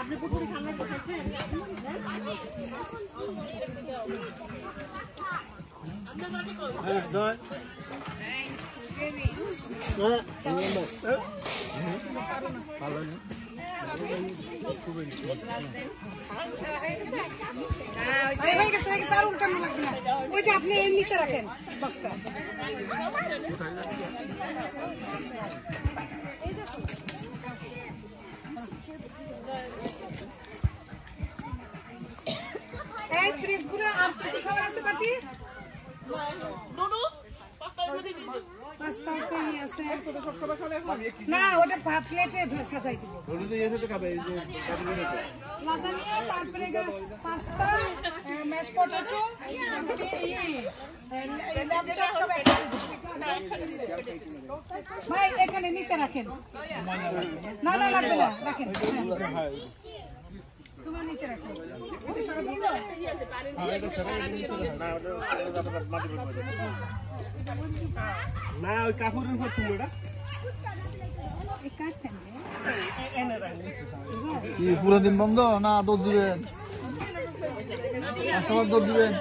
আপনি পুকুরে খানা খাচ্ছেন হ্যাঁ দয় ভালো না ওই যে আপনি এর নিচে রাখেন বক্সটা এই ফ্রিজগুলো আর কিছু খাবার আছে বাটি না ওটা প্লেটে সাজাই দিব তারপরে পাস্তা ম্যাশ পটেটো ভাই এখানে নিচে রাখেন না না লাগবে না রাখেন তোমার নিচে রাখেন না ওই কাপড়ের উপর তুমি এটা কি পুরো দিন বন্ধ না দৌড় দিবেন 5 বার দৌড় দিবেন